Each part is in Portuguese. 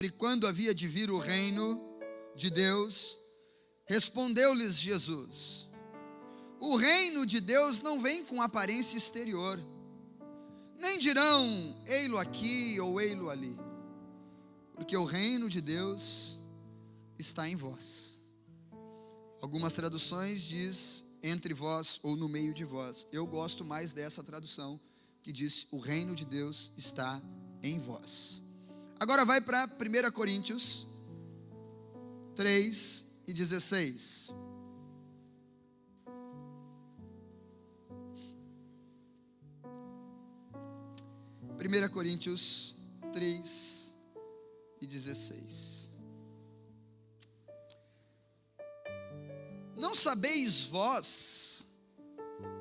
E quando havia de vir o reino de Deus, respondeu-lhes Jesus: o reino de Deus não vem com aparência exterior, nem dirão, ei-lo aqui ou ei-lo ali, porque o reino de Deus está em vós. Algumas traduções diz entre vós ou no meio de vós. Eu gosto mais dessa tradução, que diz o reino de Deus está em vós. Agora vai para 1 Coríntios 3:16. 1 Coríntios 3:16. Não sabeis vós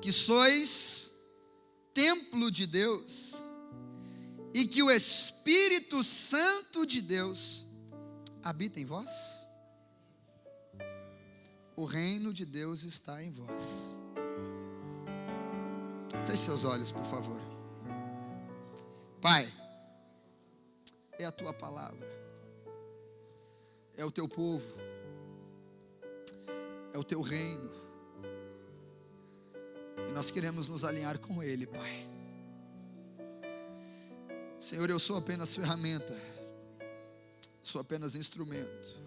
que sois templo de Deus e que o Espírito Santo de Deus habita em vós? O reino de Deus está em vós. Feche seus olhos, por favor. Pai, é a tua palavra, é o teu povo, é o teu reino, e nós queremos nos alinhar com ele, Pai. Senhor, eu sou apenas ferramenta, sou apenas instrumento.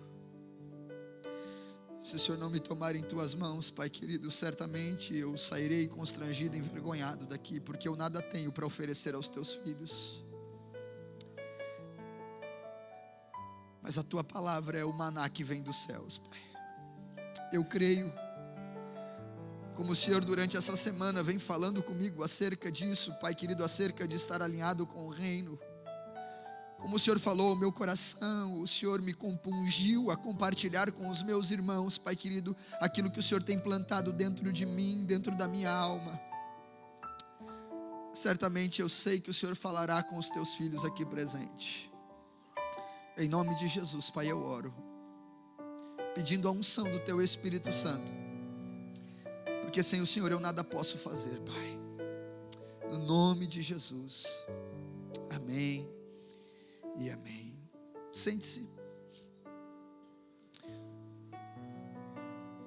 Se o Senhor não me tomar em tuas mãos, Pai querido, certamente eu sairei constrangido, envergonhado daqui, porque eu nada tenho para oferecer aos teus filhos. Mas a tua palavra é o maná que vem dos céus, Pai. Eu creio, como o Senhor durante essa semana vem falando comigo acerca disso, Pai querido, acerca de estar alinhado com o reino. Como o Senhor falou ao meu coração, o Senhor me compungiu a compartilhar com os meus irmãos, Pai querido, aquilo que o Senhor tem plantado dentro de mim, dentro da minha alma. Certamente eu sei que o Senhor falará com os teus filhos aqui presentes. Em nome de Jesus, Pai, eu oro, pedindo a unção do teu Espírito Santo, porque sem o Senhor eu nada posso fazer, Pai. No nome de Jesus, amém e amém. Sente-se.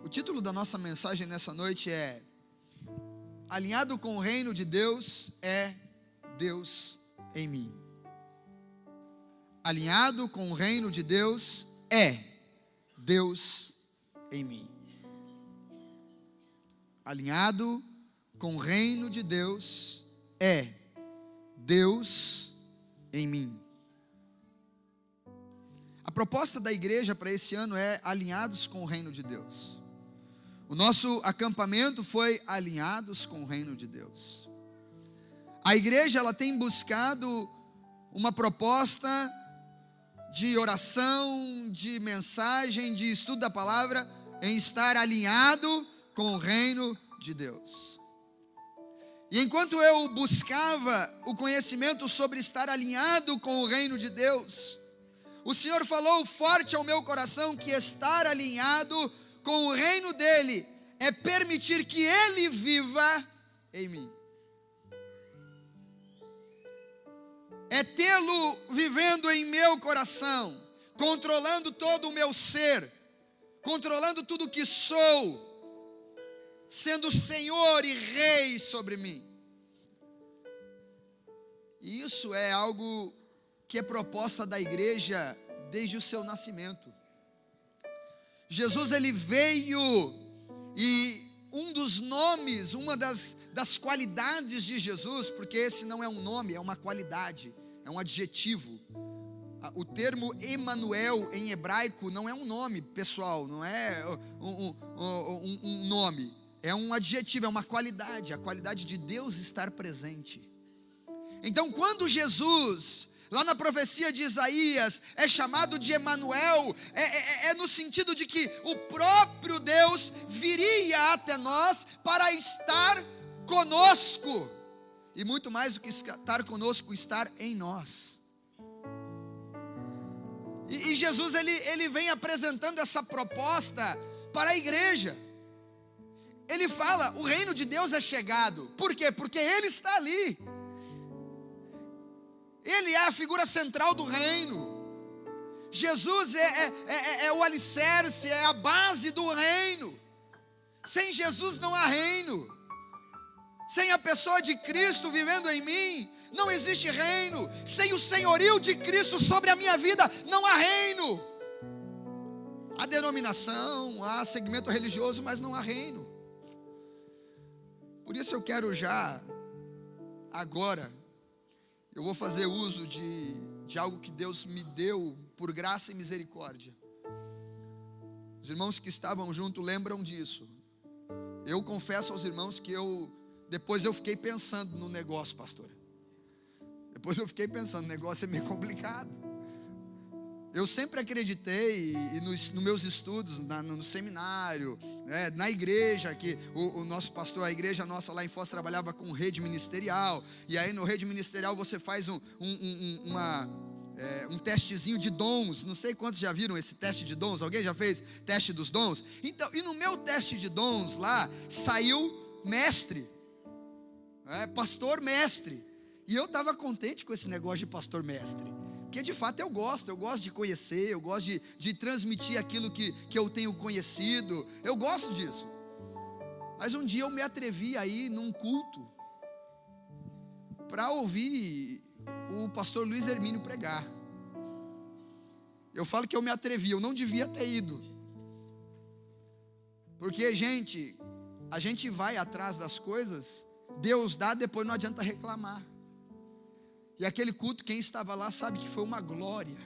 O título da nossa mensagem nessa noite é: alinhado com o reino de Deus é Deus em mim. Alinhado com o reino de Deus é Deus em mim. Alinhado com o reino de Deus é Deus em mim. A proposta da igreja para esse ano é alinhados com o reino de Deus. O nosso acampamento foi alinhados com o reino de Deus. A igreja ela tem buscado uma proposta de oração, de mensagem, de estudo da palavra, em estar alinhado com o reino de Deus. E enquanto eu buscava o conhecimento sobre estar alinhado com o reino de Deus, o Senhor falou forte ao meu coração que estar alinhado com o reino dele é permitir que ele viva em mim. É tê-lo vivendo em meu coração, controlando todo o meu ser, controlando tudo que sou, sendo Senhor e Rei sobre mim. E isso é algo que é proposta da igreja desde o seu nascimento. Jesus ele veio e um dos nomes, uma das qualidades de Jesus, porque esse não é um nome, é uma qualidade, é um adjetivo. O termo Emanuel em hebraico não é um nome pessoal, não é um nome, é um adjetivo, é uma qualidade, a qualidade de Deus estar presente. Então quando Jesus, lá na profecia de Isaías, é chamado de Emanuel, é no sentido de que o próprio Deus viria até nós para estar conosco, e muito mais do que estar conosco, estar em nós. E Jesus ele vem apresentando essa proposta para a igreja. Ele fala, o reino de Deus é chegado. Por quê? Porque ele está ali. Ele é a figura central do reino. Jesus é o alicerce, é a base do reino. Sem Jesus não há reino. Sem a pessoa de Cristo vivendo em mim, não existe reino. Sem o senhorio de Cristo sobre a minha vida, não há reino. Há denominação, há segmento religioso, mas não há reino. Por isso eu quero já, agora, eu vou fazer uso de algo que Deus me deu por graça e misericórdia. Os irmãos que estavam junto lembram disso. Eu confesso aos irmãos que depois eu fiquei pensando no negócio, pastor. Depois eu fiquei pensando, o negócio é meio complicado. Eu sempre acreditei, e nos meus estudos, no seminário, na igreja, que o nosso pastor, a igreja nossa lá em Foz trabalhava com rede ministerial, e aí no rede ministerial você faz um testezinho de dons. Não sei quantos já viram esse teste de dons. Alguém já fez teste dos dons? Então, e no meu teste de dons lá, saiu mestre, pastor mestre, e eu estava contente com esse negócio de pastor mestre, porque de fato eu gosto de conhecer, eu gosto de transmitir aquilo que eu tenho conhecido, eu gosto disso. Mas um dia eu me atrevi a ir num culto para ouvir o pastor Luiz Hermínio pregar. Eu falo que eu me atrevi, eu não devia ter ido. Porque, gente, a gente vai atrás das coisas, Deus dá, depois não adianta reclamar. E aquele culto, quem estava lá sabe que foi uma glória.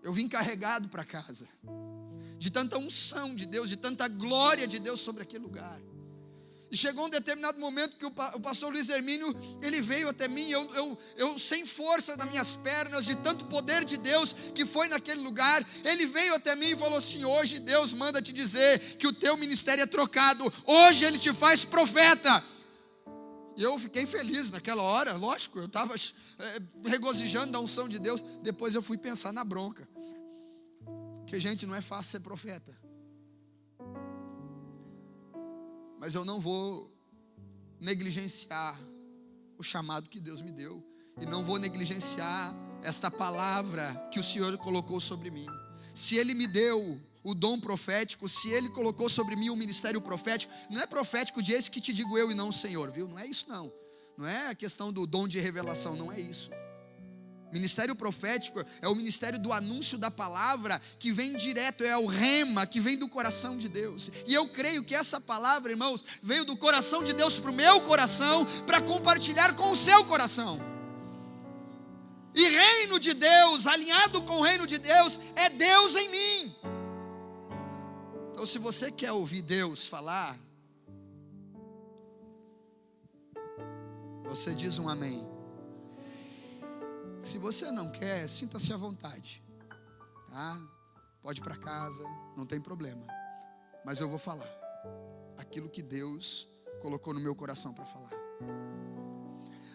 Eu vim carregado para casa, de tanta unção de Deus, de tanta glória de Deus sobre aquele lugar. E chegou um determinado momento que o pastor Luiz Hermínio, ele veio até mim, eu sem força nas minhas pernas, de tanto poder de Deus que foi naquele lugar, ele veio até mim e falou assim: hoje Deus manda te dizer que o teu ministério é trocado, hoje Ele te faz profeta. E eu fiquei feliz naquela hora, lógico, eu estava regozijando da unção de Deus. Depois eu fui pensar na bronca, que gente, não é fácil ser profeta. Mas eu não vou negligenciar o chamado que Deus me deu, e não vou negligenciar esta palavra que o Senhor colocou sobre mim. Se Ele me deu o dom profético, se Ele colocou sobre mim o ministério profético, não é profético de esse que te digo eu e não o Senhor, viu? Não é isso não. Não é a questão do dom de revelação, não é isso. Ministério profético é o ministério do anúncio da palavra, que vem direto, é o rema, que vem do coração de Deus. E eu creio que essa palavra, irmãos, veio do coração de Deus para o meu coração, para compartilhar com o seu coração. E reino de Deus, alinhado com o reino de Deus, é Deus em mim. Então, se você quer ouvir Deus falar, você diz um amém. Se você não quer, sinta-se à vontade, tá? Pode ir para casa, não tem problema. Mas eu vou falar aquilo que Deus colocou no meu coração para falar.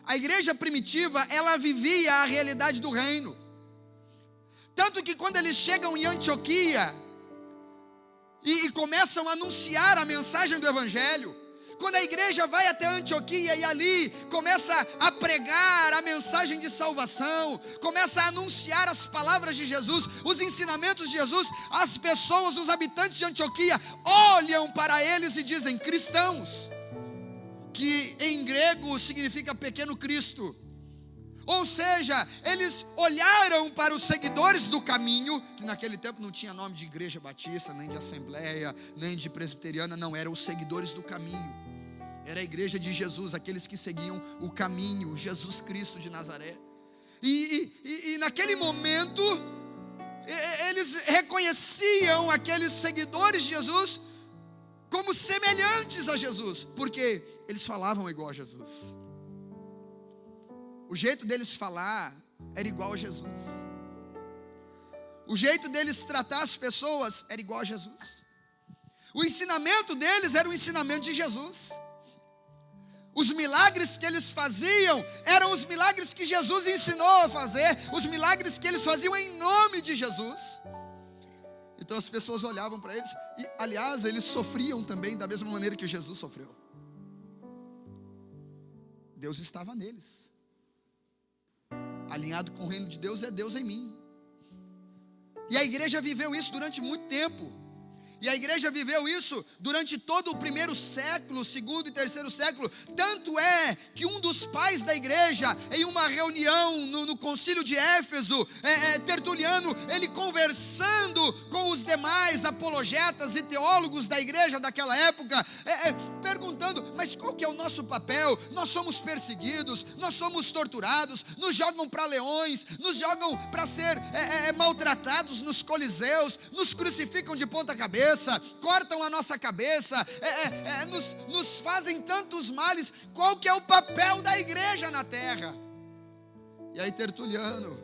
A igreja primitiva, ela vivia a realidade do reino. Tanto que quando eles chegam em Antioquia e começam a anunciar a mensagem do evangelho, quando a igreja vai até Antioquia e ali começa a pregar a mensagem de salvação, começa a anunciar as palavras de Jesus, os ensinamentos de Jesus, as pessoas, os habitantes de Antioquia olham para eles e dizem cristãos, que em grego significa pequeno Cristo. Ou seja, eles olharam para os seguidores do caminho, que naquele tempo não tinha nome de igreja batista, nem de assembleia, nem de presbiteriana, não, eram os seguidores do caminho. Era a igreja de Jesus, aqueles que seguiam o caminho, Jesus Cristo de Nazaré. E naquele momento, eles reconheciam aqueles seguidores de Jesus como semelhantes a Jesus, porque eles falavam igual a Jesus. O jeito deles falar era igual a Jesus. O jeito deles tratar as pessoas era igual a Jesus. O ensinamento deles era o ensinamento de Jesus. Os milagres que eles faziam eram os milagres que Jesus ensinou a fazer, os milagres que eles faziam em nome de Jesus. Então as pessoas olhavam para eles e, aliás, eles sofriam também da mesma maneira que Jesus sofreu. Deus estava neles. Alinhado com o reino de Deus é Deus em mim. E a igreja viveu isso durante muito tempo. E a igreja viveu isso durante todo o primeiro século, segundo e terceiro século. Tanto é que um dos pais da igreja, em uma reunião no concílio de Éfeso, Tertuliano, ele conversando com os demais apologetas e teólogos da igreja daquela época, perguntando: mas qual que é o nosso papel? Nós somos perseguidos, nós somos torturados, nos jogam para leões, nos jogam para ser maltratados nos coliseus, nos crucificam de ponta cabeça, cortam a nossa cabeça, nos fazem tantos males. Qual que é o papel da igreja na terra? E aí Tertuliano,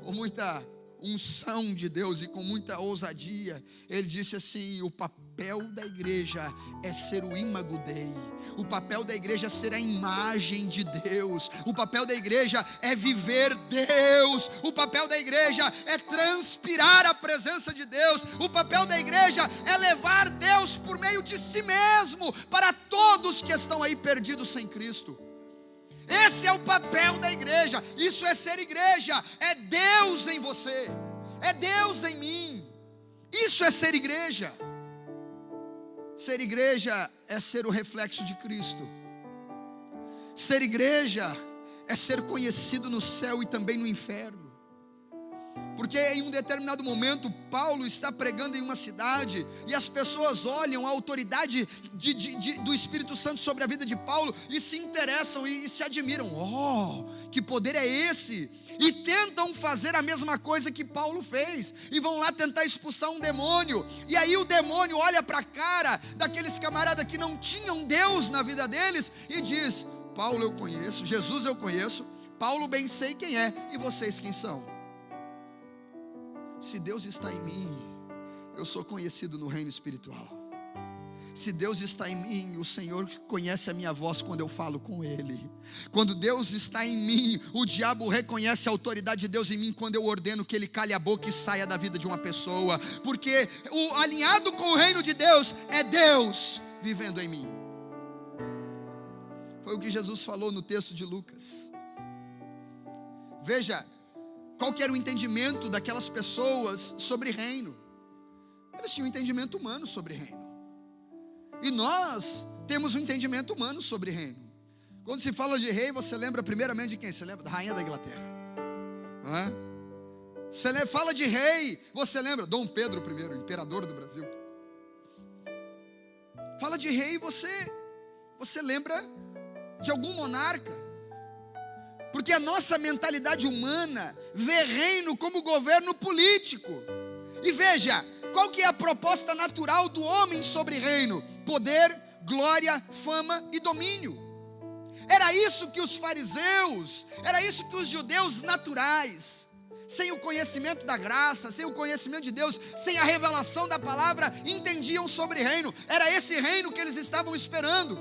com muita unção de Deus e com muita ousadia, ele disse assim: o papel da igreja é ser o imago Dei, o papel da igreja é ser a imagem de Deus, o papel da igreja é viver Deus, o papel da igreja é transpirar a presença de Deus, o papel da igreja é levar Deus por meio de si mesmo para todos que estão aí perdidos sem Cristo. Esse é o papel da igreja. Isso é ser igreja. É Deus em você, é Deus em mim. Isso é ser igreja. Ser igreja é ser o reflexo de Cristo. Ser igreja é ser conhecido no céu e também no inferno. Porque em um determinado momento Paulo está pregando em uma cidade e as pessoas olham a autoridade do Espírito Santo sobre a vida de Paulo e se interessam e se admiram. Oh, que poder é esse? E tentam fazer a mesma coisa que Paulo fez, e vão lá tentar expulsar um demônio. E aí o demônio olha para a cara daqueles camaradas que não tinham Deus na vida deles e diz: Paulo eu conheço, Jesus eu conheço, Paulo bem sei quem é, e vocês quem são? Se Deus está em mim, eu sou conhecido no reino espiritual. Se Deus está em mim, o Senhor conhece a minha voz quando eu falo com Ele. Quando Deus está em mim, o diabo reconhece a autoridade de Deus em mim quando eu ordeno que ele cale a boca e saia da vida de uma pessoa. Porque o alinhado com o reino de Deus é Deus vivendo em mim. Foi o que Jesus falou no texto de Lucas. Veja, qual que era o entendimento daquelas pessoas sobre reino? Eles tinham um entendimento humano sobre reino. E nós temos um entendimento humano sobre reino. Quando se fala de rei, você lembra primeiramente de quem? Você lembra da rainha da Inglaterra, não é? Você fala de rei, você lembra Dom Pedro I, imperador do Brasil. Fala de rei, você lembra de algum monarca. Porque a nossa mentalidade humana vê reino como governo político. E veja, qual que é a proposta natural do homem sobre reino? Poder, glória, fama e domínio. Era isso que os fariseus, era isso que os judeus naturais, sem o conhecimento da graça, sem o conhecimento de Deus, sem a revelação da palavra, entendiam sobre reino. Era esse reino que eles estavam esperando.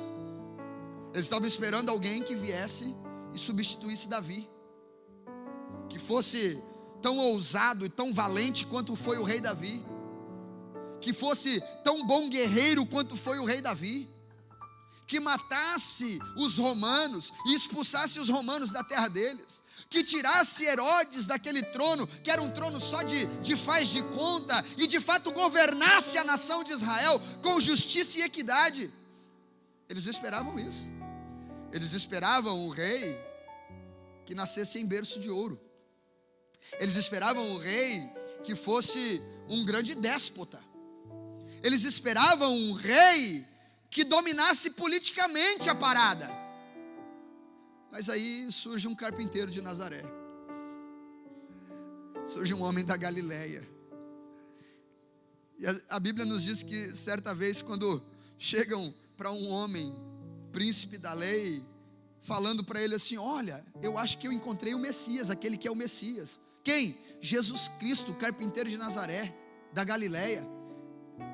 Eles estavam esperando alguém que viesse e substituísse Davi, que fosse tão ousado e tão valente quanto foi o rei Davi, que fosse tão bom guerreiro quanto foi o rei Davi, que matasse os romanos e expulsasse os romanos da terra deles, que tirasse Herodes daquele trono, que era um trono só de faz de conta, e de fato governasse a nação de Israel com justiça e equidade. Eles esperavam isso. Eles esperavam o rei que nascesse em berço de ouro. Eles esperavam o rei que fosse um grande déspota. Eles esperavam um rei que dominasse politicamente a parada. Mas aí surge um carpinteiro de Nazaré. Surge um homem da Galileia. E a Bíblia nos diz que certa vez, quando chegam para um homem, príncipe da lei, falando para ele assim: olha, eu acho que eu encontrei o Messias, aquele que é o Messias. Quem? Jesus Cristo, carpinteiro de Nazaré, da Galileia.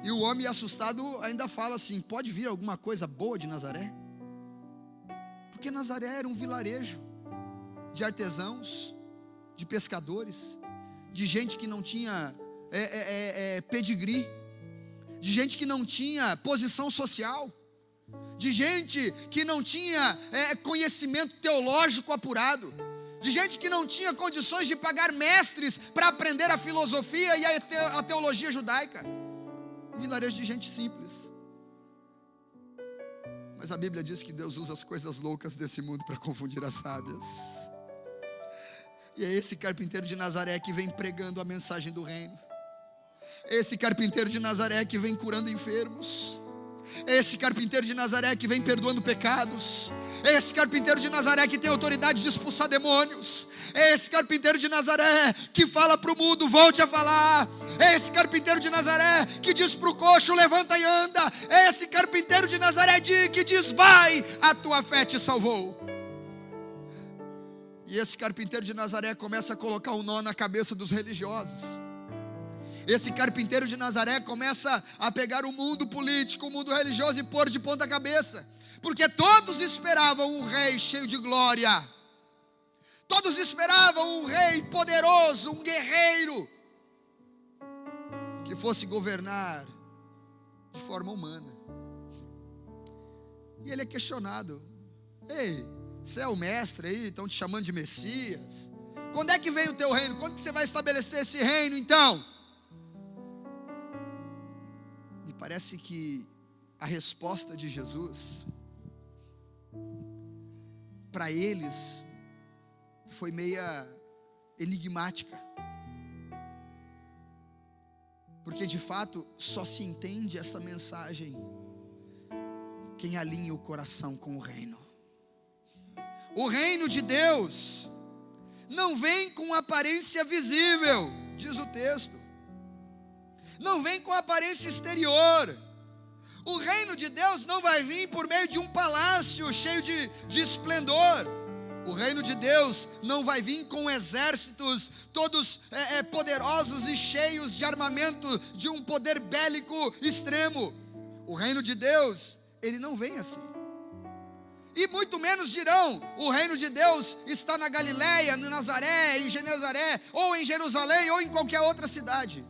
E o homem assustado ainda fala assim: pode vir alguma coisa boa de Nazaré? Porque Nazaré era um vilarejo de artesãos, de pescadores, de gente que não tinha pedigree, de gente que não tinha posição social, de gente que não tinha conhecimento teológico apurado, de gente que não tinha condições de pagar mestres para aprender a filosofia e a teologia judaica. Um vilarejo de gente simples. Mas a Bíblia diz que Deus usa as coisas loucas desse mundo para confundir as sábias. E é esse carpinteiro de Nazaré que vem pregando a mensagem do reino. Esse carpinteiro de Nazaré que vem curando enfermos. Esse carpinteiro de Nazaré que vem perdoando pecados. Esse carpinteiro de Nazaré que tem autoridade de expulsar demônios. Esse carpinteiro de Nazaré que fala para o mundo, volte a falar. Esse carpinteiro de Nazaré que diz para o coxo, levanta e anda. Esse carpinteiro de Nazaré que diz, vai, a tua fé te salvou. E esse carpinteiro de Nazaré começa a colocar um nó na cabeça dos religiosos. Esse carpinteiro de Nazaré começa a pegar o mundo político, o mundo religioso e pôr de ponta cabeça. Porque todos esperavam um rei cheio de glória. Todos esperavam um rei poderoso, um guerreiro, que fosse governar de forma humana. E ele é questionado. Ei, você é o mestre aí, estão te chamando de Messias. Quando é que vem o teu reino? Quando que você vai estabelecer esse reino então? Me parece que a resposta de Jesus para eles foi meia enigmática, porque de fato só se entende essa mensagem quem alinha o coração com o reino. O reino de Deus não vem com aparência visível, diz o texto. Não vem com aparência exterior. O reino de Deus não vai vir por meio de um palácio cheio de esplendor. O reino de Deus não vai vir com exércitos todos poderosos e cheios de armamento, de um poder bélico extremo. O reino de Deus, ele não vem assim. E muito menos dirão, o reino de Deus está na Galileia, no Nazaré, em Genezaré, ou em Jerusalém, ou em qualquer outra cidade.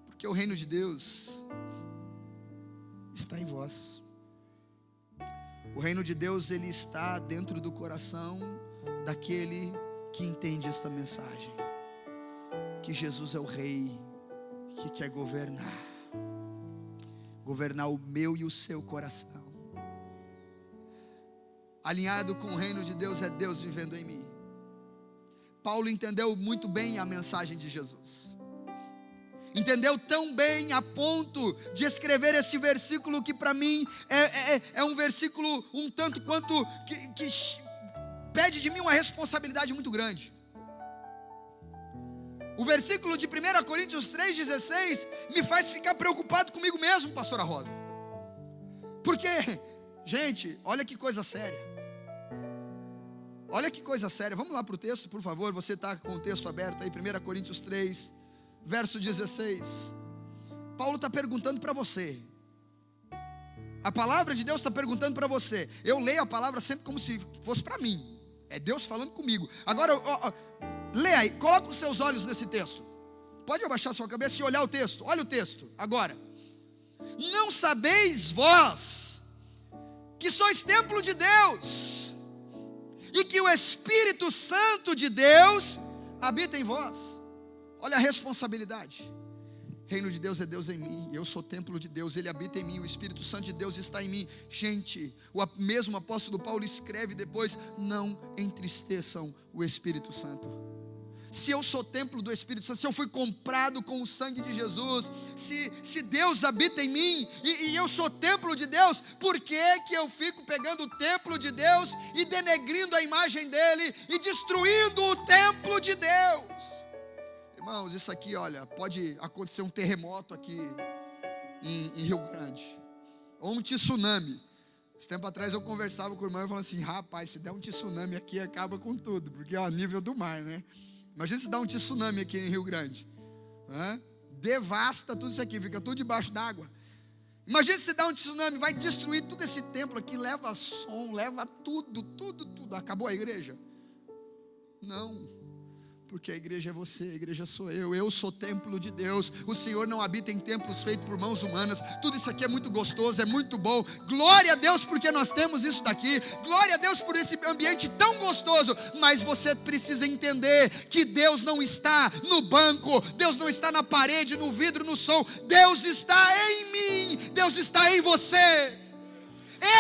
Porque o reino de Deus está em vós. O reino de Deus, ele está dentro do coração daquele que entende esta mensagem, que Jesus é o rei que quer governar o meu e o seu coração. Alinhado com o reino de Deus é Deus vivendo em mim. Paulo entendeu muito bem a mensagem de Jesus. Entendeu tão bem a ponto de escrever esse versículo que para mim é um versículo um tanto quanto que pede de mim uma responsabilidade muito grande. O versículo de 1 Coríntios 3,16 me faz ficar preocupado comigo mesmo, pastora Rosa. Porque, gente, olha que coisa séria. Olha que coisa séria. Vamos lá para o texto, por favor. Você está com o texto aberto aí, 1 Coríntios 3, verso 16. Paulo está perguntando para você. A palavra de Deus está perguntando para você. Eu leio a palavra sempre como se fosse para mim. É Deus falando comigo. Agora, leia aí, coloca os seus olhos nesse texto. Pode abaixar sua cabeça e olhar o texto. Olha o texto, agora. Não sabeis vós que sois templo de Deus, e que o Espírito Santo de Deus habita em vós? Olha a responsabilidade. Reino de Deus é Deus em mim, eu sou templo de Deus, Ele habita em mim, o Espírito Santo de Deus está em mim. Gente, o mesmo apóstolo Paulo escreve depois: não entristeçam o Espírito Santo. Se eu sou templo do Espírito Santo, se eu fui comprado com o sangue de Jesus, se Deus habita em mim e eu sou templo de Deus, por que eu fico pegando o templo de Deus e denegrindo a imagem dEle e destruindo o templo de Deus? Irmãos, isso aqui, olha, pode acontecer um terremoto aqui em Rio Grande, ou um tsunami. Esse tempo atrás eu conversava com o irmão e falava assim: rapaz, se der um tsunami aqui, acaba com tudo, porque é o nível do mar, né? Imagina se dá um tsunami aqui em Rio Grande, devasta tudo isso aqui, fica tudo debaixo d'água. Imagina se dá um tsunami, vai destruir todo esse templo aqui, leva som, leva tudo, acabou a igreja? Não, Porque a igreja é você, a igreja sou eu sou templo de Deus. O Senhor não habita em templos feitos por mãos humanas. Tudo isso aqui é muito gostoso, é muito bom. Glória a Deus porque nós temos isso daqui. Glória a Deus por esse ambiente tão gostoso. Mas você precisa entender que Deus não está no banco, Deus não está na parede, no vidro, no som. Deus está em mim, Deus está em você.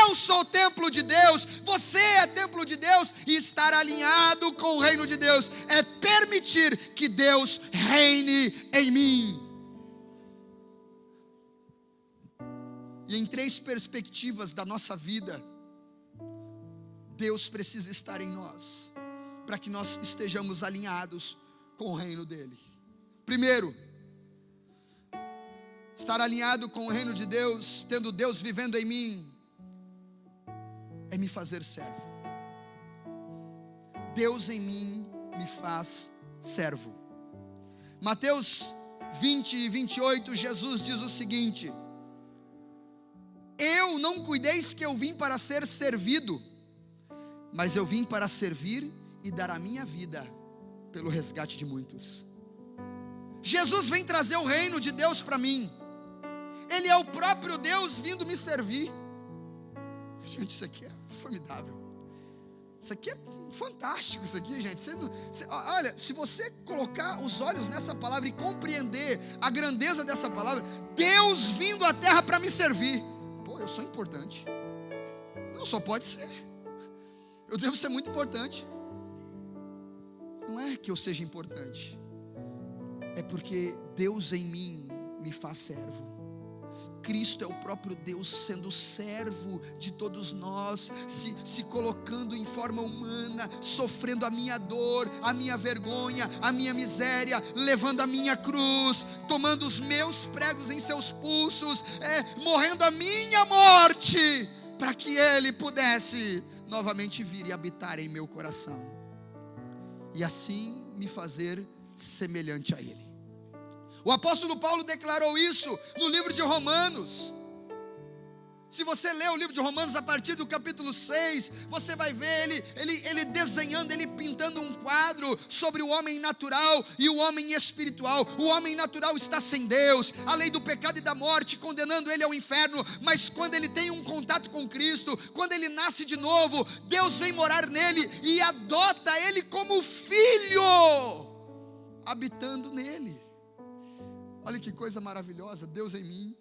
Eu sou o templo de Deus, você é templo de Deus, e estar alinhado com o reino de Deus é permitir que Deus reine em mim. E em 3 perspectivas da nossa vida, Deus precisa estar em nós, para que nós estejamos alinhados com o reino dele. Primeiro, estar alinhado com o reino de Deus, tendo Deus vivendo em mim, é me fazer servo. Deus em mim me faz servo. Mateus 20 e 28, Jesus diz o seguinte: eu não cuideis que eu vim para ser servido, mas eu vim para servir e dar a minha vida pelo resgate de muitos. Jesus vem trazer o reino de Deus para mim. Ele é o próprio Deus vindo me servir. Gente, isso aqui é formidável. Isso aqui é fantástico, isso aqui, gente. Olha, se você colocar os olhos nessa palavra e compreender a grandeza dessa palavra, Deus vindo à terra para me servir. Pô, eu sou importante. Não, só pode ser. Eu devo ser muito importante. Não é que eu seja importante, é porque Deus em mim me faz servo. Cristo é o próprio Deus sendo servo de todos nós, se colocando em forma humana, sofrendo a minha dor, a minha vergonha, a minha miséria, levando a minha cruz, tomando os meus pregos em seus pulsos, morrendo a minha morte, para que Ele pudesse novamente vir e habitar em meu coração, e assim me fazer semelhante a Ele. O apóstolo Paulo declarou isso no livro de Romanos. Se você ler o livro de Romanos a partir do capítulo 6, você vai ver ele desenhando, ele pintando um quadro sobre o homem natural e o homem espiritual. O homem natural está sem Deus, a lei do pecado e da morte, condenando ele ao inferno. Mas quando ele tem um contato com Cristo, quando ele nasce de novo, Deus vem morar nele e adota ele como filho, habitando nele. Olha que coisa maravilhosa, Deus em mim.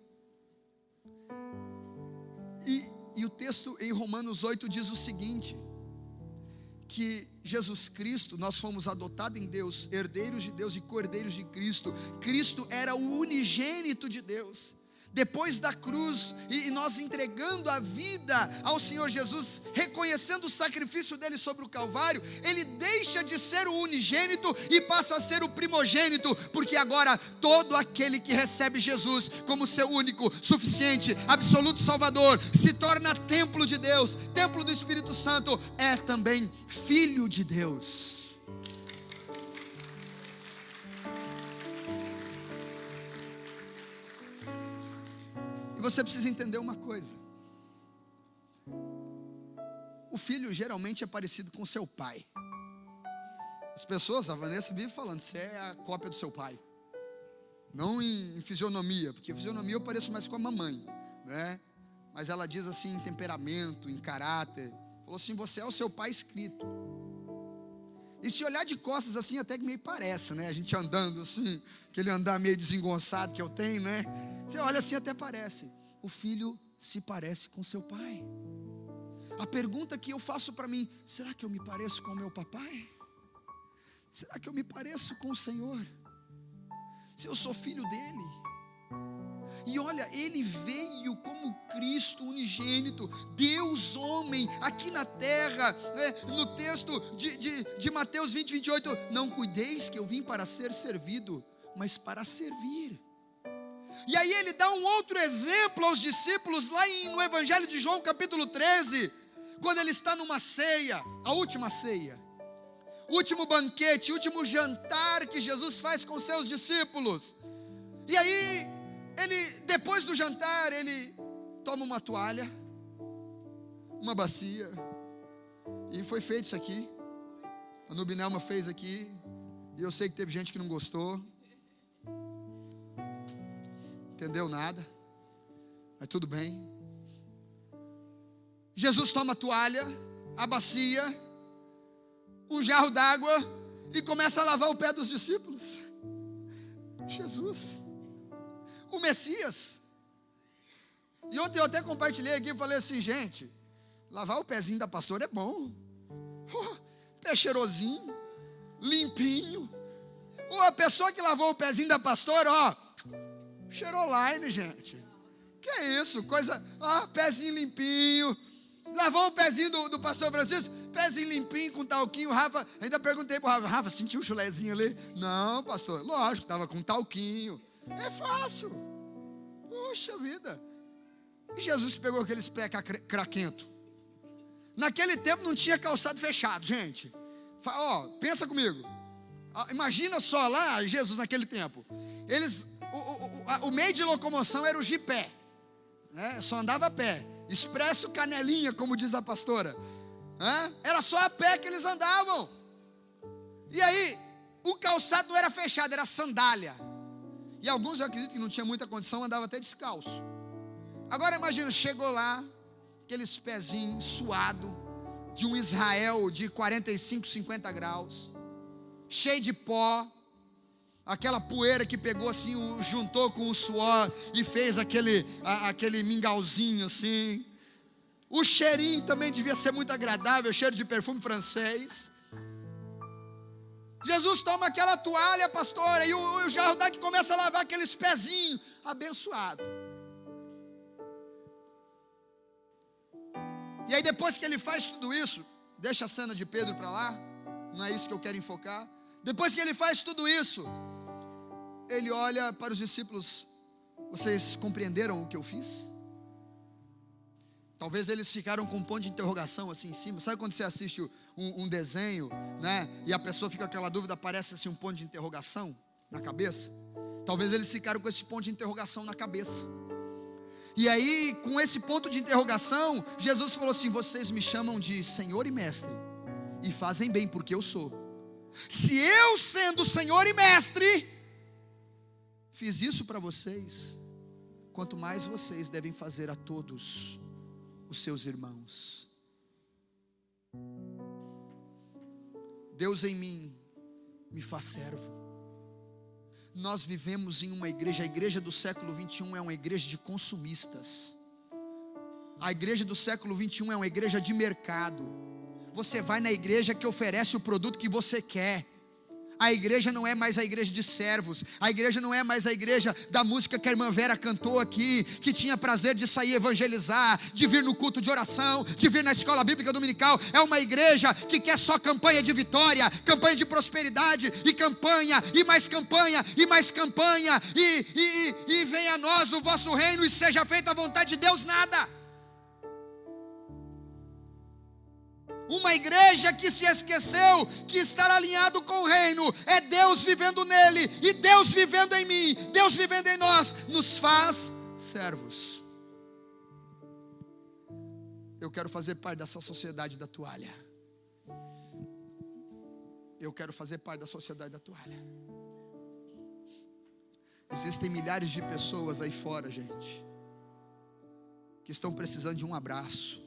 E o texto em Romanos 8 diz o seguinte: que Jesus Cristo, nós fomos adotados em Deus, herdeiros de Deus e co-herdeiros de Cristo. Cristo era o unigênito de Deus. Depois da cruz, e nós entregando a vida ao Senhor Jesus, reconhecendo o sacrifício dele sobre o Calvário, ele deixa de ser o unigênito e passa a ser o primogênito, porque agora todo aquele que recebe Jesus como seu único, suficiente, absoluto Salvador, se torna templo de Deus, templo do Espírito Santo, é também filho de Deus. Você precisa entender uma coisa: o filho geralmente é parecido com seu pai. As pessoas, a Vanessa vive falando, você é a cópia do seu pai. Não em fisionomia, porque fisionomia eu pareço mais com a mamãe, né? Mas ela diz assim, em temperamento, em caráter. Falou assim, você é o seu pai escrito. E se olhar de costas assim, até que meio parece, né? A gente andando assim, aquele andar meio desengonçado que eu tenho, né? Você olha assim, até parece. O filho se parece com seu pai. A pergunta que eu faço para mim: será que eu me pareço com o meu papai? Será que eu me pareço com o Senhor? Se eu sou filho dele. E olha, ele veio como Cristo unigênito, Deus homem, aqui na terra, no texto de Mateus 20, 28, não cuideis que eu vim para ser servido, mas para servir. E aí ele dá um outro exemplo aos discípulos, lá no Evangelho de João, capítulo 13, quando ele está numa ceia, a última ceia, último banquete, último jantar que Jesus faz com seus discípulos. E aí, depois do jantar, ele toma uma toalha, uma bacia, e foi feito isso aqui, a Nubinelma fez aqui, E eu sei que teve gente que não gostou. Entendeu nada. Mas tudo bem. Jesus toma a toalha, a bacia, um jarro d'água e começa a lavar o pé dos discípulos. Jesus, o Messias. E ontem eu até compartilhei aqui e falei assim, gente, lavar o pezinho da pastora é bom. Pé cheirosinho, limpinho. A pessoa que lavou o pezinho da pastora, cheiroline, gente. Que é isso, coisa, pezinho limpinho. Lavou o pezinho do pastor Francisco, pezinho limpinho, com talquinho. O Rafa, ainda perguntei pro Rafa, Rafa, sentiu um chulezinho ali? Não, pastor, lógico, estava com talquinho. É fácil. Puxa vida. E Jesus que pegou aqueles pés craquento. Naquele tempo não tinha calçado fechado, gente. Pensa comigo. Imagina só lá, Jesus naquele tempo. O meio de locomoção era o jipé, né? Só andava a pé. Expresso canelinha, como diz a pastora. Era só a pé que eles andavam. E aí, o calçado não era fechado, era sandália. E alguns, eu acredito que não tinha muita condição, andavam até descalço. Agora imagina, chegou lá, aqueles pezinhos suados, de um Israel de 45, 50 graus, cheio de pó, aquela poeira que pegou assim, juntou com o suor e fez aquele mingauzinho assim. O cheirinho também devia ser muito agradável, cheiro de perfume francês. Jesus toma aquela toalha, pastora, e o jarro d'água começa a lavar aqueles pezinhos, abençoado. E aí depois que ele faz tudo isso, deixa a cena de Pedro para lá, não é isso que eu quero enfocar. Depois que ele faz tudo isso, ele olha para os discípulos, vocês compreenderam o que eu fiz? Talvez eles ficaram com um ponto de interrogação assim em cima. Sabe quando você assiste um desenho, né? E a pessoa fica com aquela dúvida, aparece assim um ponto de interrogação na cabeça? Talvez eles ficaram com esse ponto de interrogação na cabeça. E aí, com esse ponto de interrogação, Jesus falou assim, vocês me chamam de Senhor e Mestre, e fazem bem porque eu sou. Se eu, sendo Senhor e Mestre, fiz isso para vocês, quanto mais vocês devem fazer a todos os seus irmãos. Deus em mim me faz servo. Nós vivemos em uma igreja, a igreja do século 21 é uma igreja de consumistas. A igreja do século 21 é uma igreja de mercado. Você vai na igreja que oferece o produto que você quer. A igreja não é mais a igreja de servos. A igreja não é mais a igreja da música que a irmã Vera cantou aqui, que tinha prazer de sair evangelizar, de vir no culto de oração, de vir na escola bíblica dominical. É uma igreja que quer só campanha de vitória, campanha de prosperidade, e campanha, e mais campanha, e mais campanha, e venha a nós o vosso reino, e seja feita a vontade de Deus, nada. Uma igreja que se esqueceu que estar alinhado com o reino é Deus vivendo nele, e Deus vivendo em mim, Deus vivendo em nós, nos faz servos. Eu quero fazer parte dessa sociedade da toalha. Eu quero fazer parte da sociedade da toalha. Existem milhares de pessoas aí fora, gente, que estão precisando de um abraço.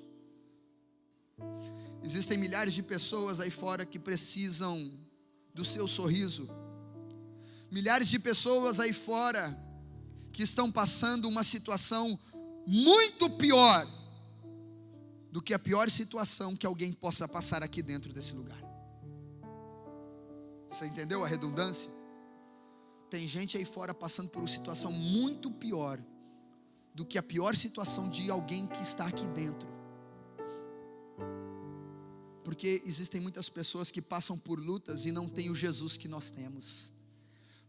Existem milhares de pessoas aí fora que precisam do seu sorriso. Milhares de pessoas aí fora que estão passando uma situação muito pior do que a pior situação que alguém possa passar aqui dentro desse lugar. Você entendeu a redundância? Tem gente aí fora passando por uma situação muito pior do que a pior situação de alguém que está aqui dentro. Porque existem muitas pessoas que passam por lutas e não têm o Jesus que nós temos.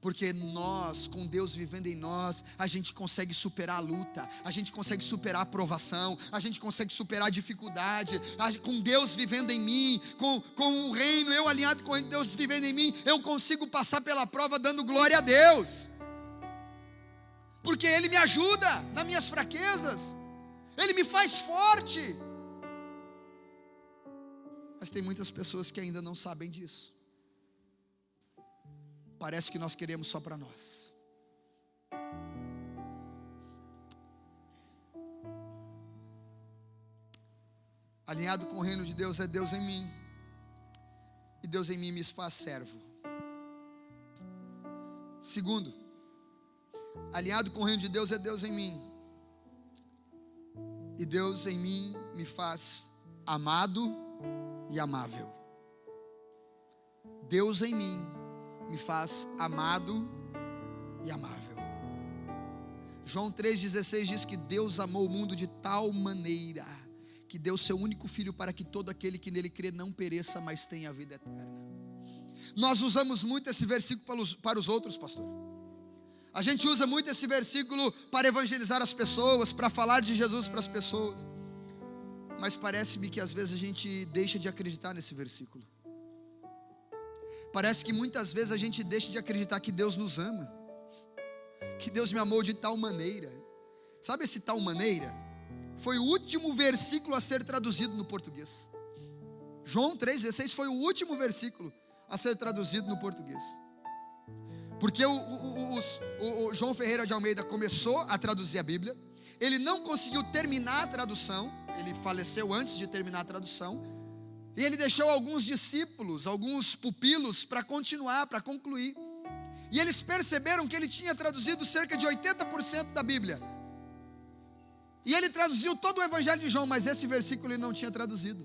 Porque nós, com Deus vivendo em nós, a gente consegue superar a luta, a gente consegue superar a provação, a gente consegue superar a dificuldade. Com Deus vivendo em mim, com o reino, eu alinhado com Deus vivendo em mim, eu consigo passar pela prova dando glória a Deus. Porque Ele me ajuda nas minhas fraquezas, Ele me faz forte. Mas tem muitas pessoas que ainda não sabem disso. parece que nós queremos só para nós. Alinhado com o reino de Deus é Deus em mim, e Deus em mim me faz servo. Segundo, alinhado com o reino de Deus é Deus em mim, e Deus em mim me faz amado e amável. Deus em mim me faz amado e amável. João 3,16 diz que Deus amou o mundo de tal maneira que deu seu único filho para que todo aquele que nele crê não pereça, mas tenha a vida eterna. Nós usamos muito esse versículo para os outros, pastor. A gente usa muito esse versículo para evangelizar as pessoas, para falar de Jesus para as pessoas. Mas parece-me que às vezes a gente deixa de acreditar nesse versículo. Parece que muitas vezes a gente deixa de acreditar que Deus nos ama, que Deus me amou de tal maneira. Sabe esse tal maneira? Foi o último versículo a ser traduzido no português. João 3,16 foi o último versículo a ser traduzido no português. Porque o João Ferreira de Almeida começou a traduzir a Bíblia, ele não conseguiu terminar a tradução, ele faleceu antes de terminar a tradução, e ele deixou alguns discípulos, alguns pupilos para continuar, para concluir. E eles perceberam que ele tinha traduzido cerca de 80% da Bíblia. E ele traduziu todo o Evangelho de João, mas esse versículo ele não tinha traduzido.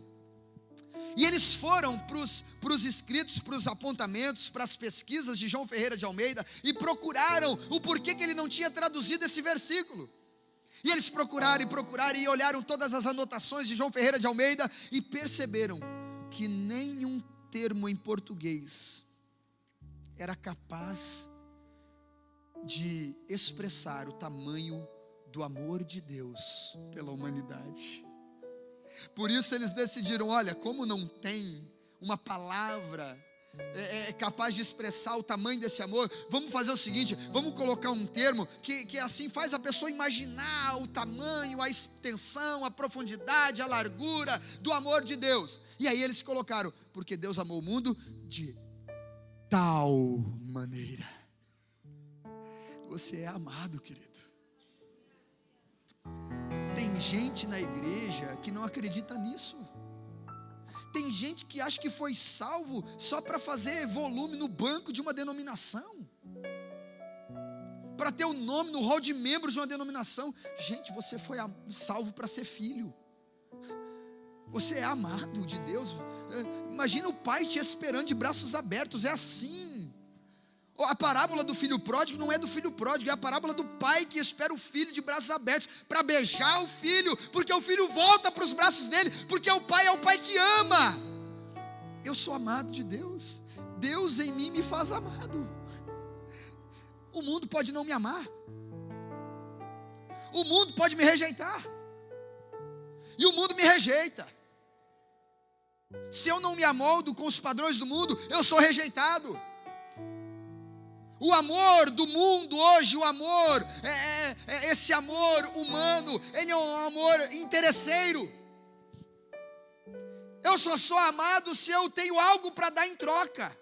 E eles foram para os escritos, para os apontamentos, para as pesquisas de João Ferreira de Almeida e procuraram o porquê que ele não tinha traduzido esse versículo. E eles procuraram e olharam todas as anotações de João Ferreira de Almeida e perceberam que nenhum termo em português era capaz de expressar o tamanho do amor de Deus pela humanidade. Por isso eles decidiram, olha, como não tem uma palavra capaz de expressar o tamanho desse amor, vamos fazer o seguinte, vamos colocar um termo que assim faz a pessoa imaginar o tamanho, a extensão, a profundidade, a largura do amor de Deus. E aí eles colocaram, porque Deus amou o mundo de tal maneira. Você é amado, querido. Tem gente na igreja que não acredita nisso. Tem gente que acha que foi salvo só para fazer volume no banco de uma denominação, para ter o nome no hall de membros de uma denominação. Gente, você foi salvo para ser filho. Você é amado de Deus. Imagina o pai te esperando de braços abertos. É assim. A parábola do filho pródigo não é do filho pródigo, é a parábola do pai que espera o filho de braços abertos para beijar o filho, porque o filho volta para os braços dele, porque o pai é o pai que ama. Eu sou amado de Deus. Deus em mim me faz amado. O mundo pode não me amar, o mundo pode me rejeitar, e o mundo me rejeita. Se eu não me amoldo com os padrões do mundo, eu sou rejeitado. O amor do mundo hoje, o amor, esse amor humano, ele é um amor interesseiro. Eu só sou amado se eu tenho algo para dar em troca.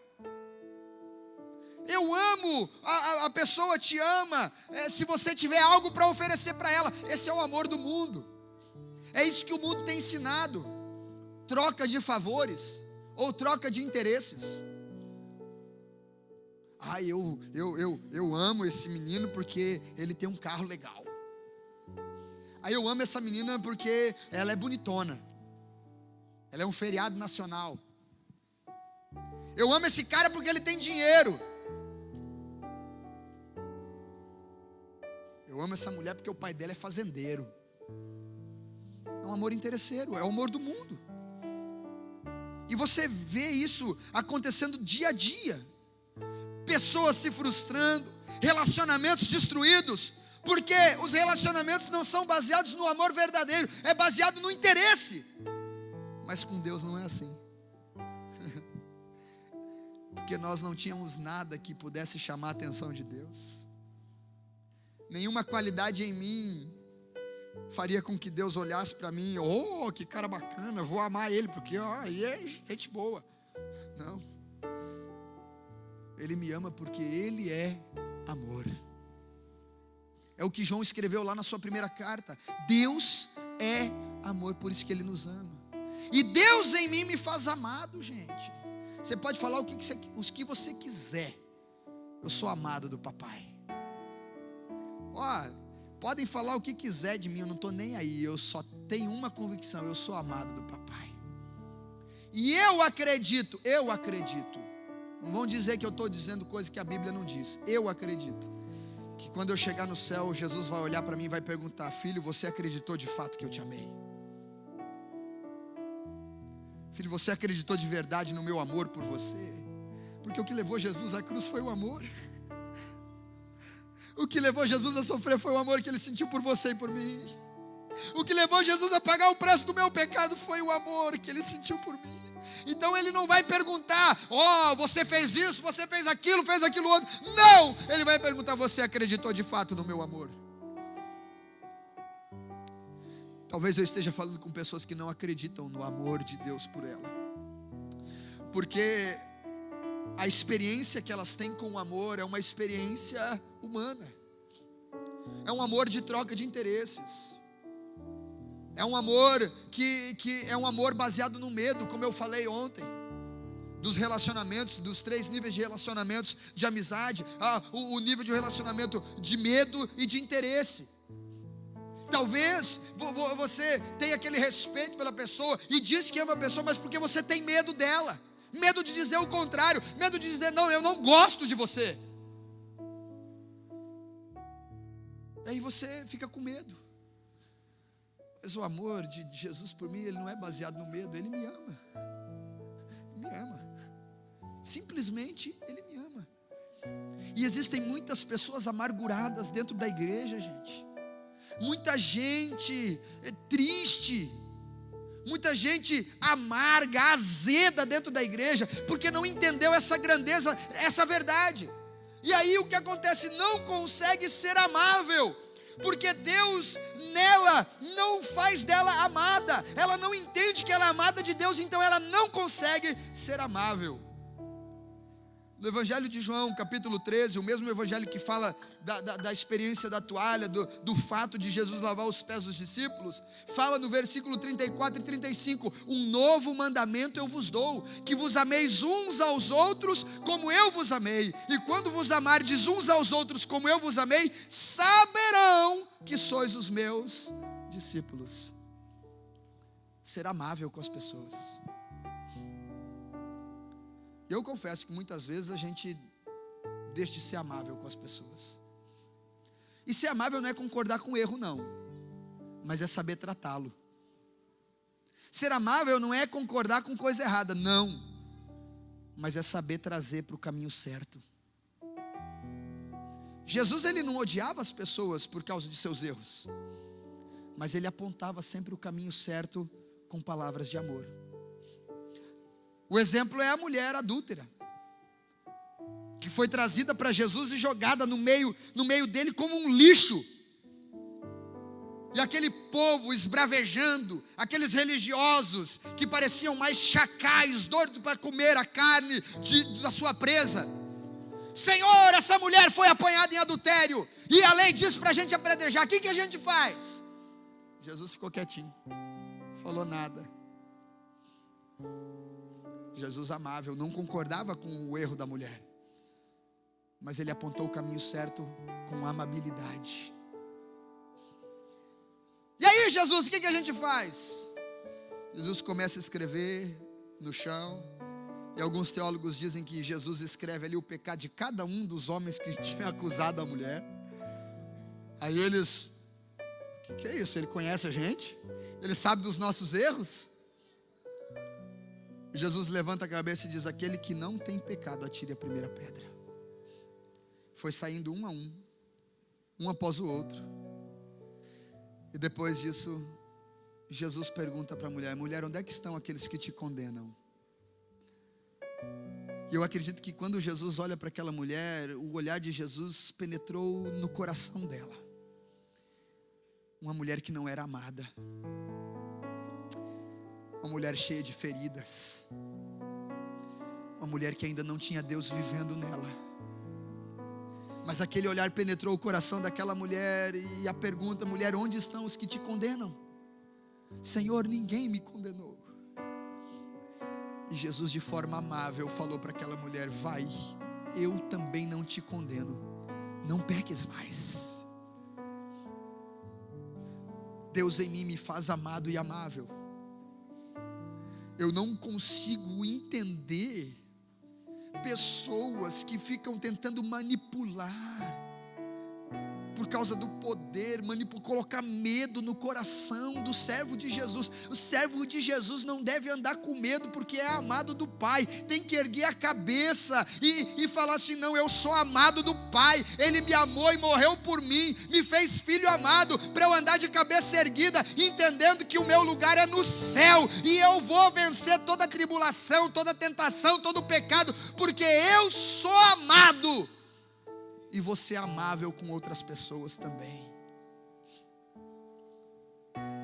Eu amo, a pessoa te ama, se você tiver algo para oferecer para ela. Esse é o amor do mundo. É isso que o mundo tem ensinado. Troca de favores, ou troca de interesses. Eu amo esse menino porque ele tem um carro legal. Eu amo essa menina porque ela é bonitona. Ela é um feriado nacional. Eu amo esse cara porque ele tem dinheiro. Eu amo essa mulher porque o pai dela é fazendeiro. É um amor interesseiro, é o amor do mundo. E você vê isso acontecendo dia a dia. Pessoas se frustrando, relacionamentos destruídos, porque os relacionamentos não são baseados no amor verdadeiro, é baseado no interesse. Mas com Deus não é assim. Porque nós não tínhamos nada que pudesse chamar a atenção de Deus. Nenhuma qualidade em mim faria com que Deus olhasse para mim, que cara bacana, vou amar ele, porque ele é gente boa. Não. Ele me ama porque Ele é amor. É o que João escreveu lá na sua primeira carta. Deus é amor, por isso que Ele nos ama. E Deus em mim me faz amado, gente. Você pode falar os que você quiser. Eu sou amado do papai. Podem falar o que quiser de mim, eu não estou nem aí. Eu só tenho uma convicção: eu sou amado do papai. E eu acredito. Não vão dizer que eu estou dizendo coisa que a Bíblia não diz. Eu acredito que quando eu chegar no céu, Jesus vai olhar para mim e vai perguntar: filho, você acreditou de fato que eu te amei? Filho, você acreditou de verdade no meu amor por você? Porque o que levou Jesus à cruz foi o amor. O que levou Jesus a sofrer foi o amor que Ele sentiu por você e por mim. O que levou Jesus a pagar o preço do meu pecado foi o amor que Ele sentiu por mim. Então Ele não vai perguntar: você fez isso, você fez aquilo outro. Não! Ele vai perguntar: você acreditou de fato no meu amor? Talvez eu esteja falando com pessoas que não acreditam no amor de Deus por ela, porque a experiência que elas têm com o amor é uma experiência humana. É um amor de troca de interesses. É um amor que é um amor baseado no medo, como eu falei ontem, dos relacionamentos, dos 3 níveis de relacionamentos de amizade, o nível de relacionamento de medo e de interesse. Talvez você tenha aquele respeito pela pessoa e diz que ama a pessoa, mas porque você tem medo dela, medo de dizer o contrário, medo de dizer: não, eu não gosto de você. Aí você fica com medo. Mas o amor de Jesus por mim, Ele não é baseado no medo. Ele me ama. Ele me ama. Simplesmente Ele me ama. E existem muitas pessoas amarguradas dentro da igreja, gente. Muita gente triste, muita gente amarga, azeda dentro da igreja, porque não entendeu essa grandeza, essa verdade. E aí o que acontece? Não consegue ser amável, porque Deus nela não faz dela amada. Ela não entende que ela é amada de Deus, então ela não consegue ser amável. No Evangelho de João, capítulo 13, o mesmo evangelho que fala da experiência da toalha, do fato de Jesus lavar os pés dos discípulos, fala no versículo 34 e 35, um novo mandamento eu vos dou, que vos ameis uns aos outros como eu vos amei, e quando vos amardes uns aos outros como eu vos amei, saberão que sois os meus discípulos. Ser amável com as pessoas. Eu confesso que muitas vezes a gente deixa de ser amável com as pessoas. E ser amável não é concordar com o erro, não, mas é saber tratá-lo. Ser amável não é concordar com coisa errada, não, mas é saber trazer para o caminho certo. Jesus, Ele não odiava as pessoas por causa de seus erros, mas Ele apontava sempre o caminho certo com palavras de amor. O exemplo é a mulher adúltera, que foi trazida para Jesus e jogada no meio dele como um lixo. E aquele povo esbravejando, aqueles religiosos que pareciam mais chacais, doidos para comer a carne da sua presa. Senhor, essa mulher foi apanhada em adultério, e a lei diz para a gente apedrejar, o que a gente faz? Jesus ficou quietinho, falou nada. Jesus amável, não concordava com o erro da mulher, mas Ele apontou o caminho certo com amabilidade. E aí, Jesus, o que a gente faz? Jesus começa a escrever no chão, e alguns teólogos dizem que Jesus escreve ali o pecado de cada um dos homens que tinha acusado a mulher. Aí eles, o que é isso? Ele conhece a gente? Ele sabe dos nossos erros? Jesus levanta a cabeça e diz: aquele que não tem pecado, atire a primeira pedra. Foi saindo um a um após o outro. E depois disso, Jesus pergunta para a mulher: mulher, onde é que estão aqueles que te condenam? E eu acredito que quando Jesus olha para aquela mulher, o olhar de Jesus penetrou no coração dela. Uma mulher que não era amada, uma mulher cheia de feridas, Uma mulher que ainda não tinha Deus vivendo nela. Mas aquele olhar penetrou o coração daquela mulher, e a pergunta: mulher, onde estão os que te condenam? Senhor, ninguém me condenou. E Jesus, de forma amável, falou para aquela mulher: vai, eu também não te condeno, não peques mais. Deus em mim me faz amado e amável. Eu não consigo entender pessoas que ficam tentando manipular, por causa do poder, colocar medo no coração do servo de Jesus. O servo de Jesus não deve andar com medo, porque é amado do Pai. Tem que erguer a cabeça e falar assim: não, eu sou amado do Pai, Ele me amou e morreu por mim, me fez filho amado, para eu andar de cabeça erguida, entendendo que o meu lugar é no céu, e eu vou vencer toda tribulação, toda tentação, todo pecado, porque eu sou amado. E você é amável com outras pessoas também.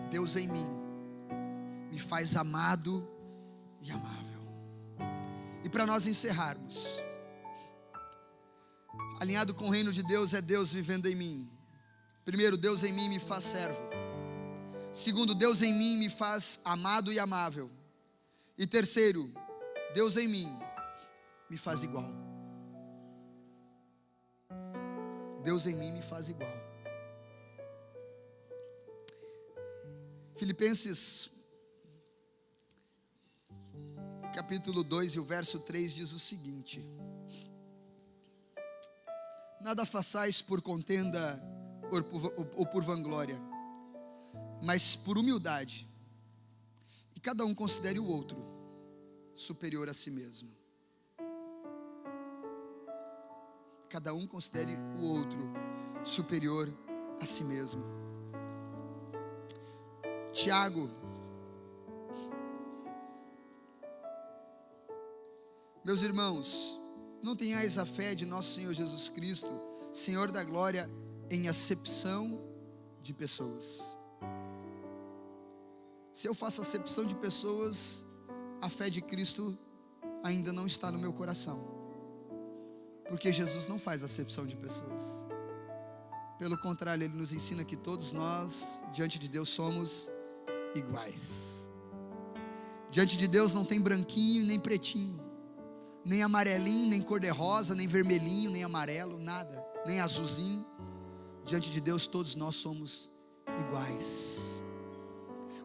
Deus em mim me faz amado e amável. E para nós encerrarmos, alinhado com o reino de Deus, é Deus vivendo em mim. Primeiro, Deus em mim me faz servo. Segundo, Deus em mim me faz amado e amável. E terceiro, Deus em mim me faz igual. Deus em mim me faz igual. Filipenses capítulo 2 e o verso 3 diz o seguinte: nada façais por contenda ou por vanglória, mas por humildade, e cada um considere o outro superior a si mesmo. Cada um considere o outro superior a si mesmo. Tiago, meus irmãos, não tenhais a fé de nosso Senhor Jesus Cristo, Senhor da glória, em acepção de pessoas. Se eu faço acepção de pessoas, a fé de Cristo ainda não está no meu coração. Porque Jesus não faz acepção de pessoas. Pelo contrário, Ele nos ensina que todos nós, diante de Deus, somos iguais. Diante de Deus não tem branquinho nem pretinho, nem amarelinho, nem cor-de-rosa, nem vermelhinho, nem amarelo, nada, nem azulzinho. Diante de Deus todos nós somos iguais.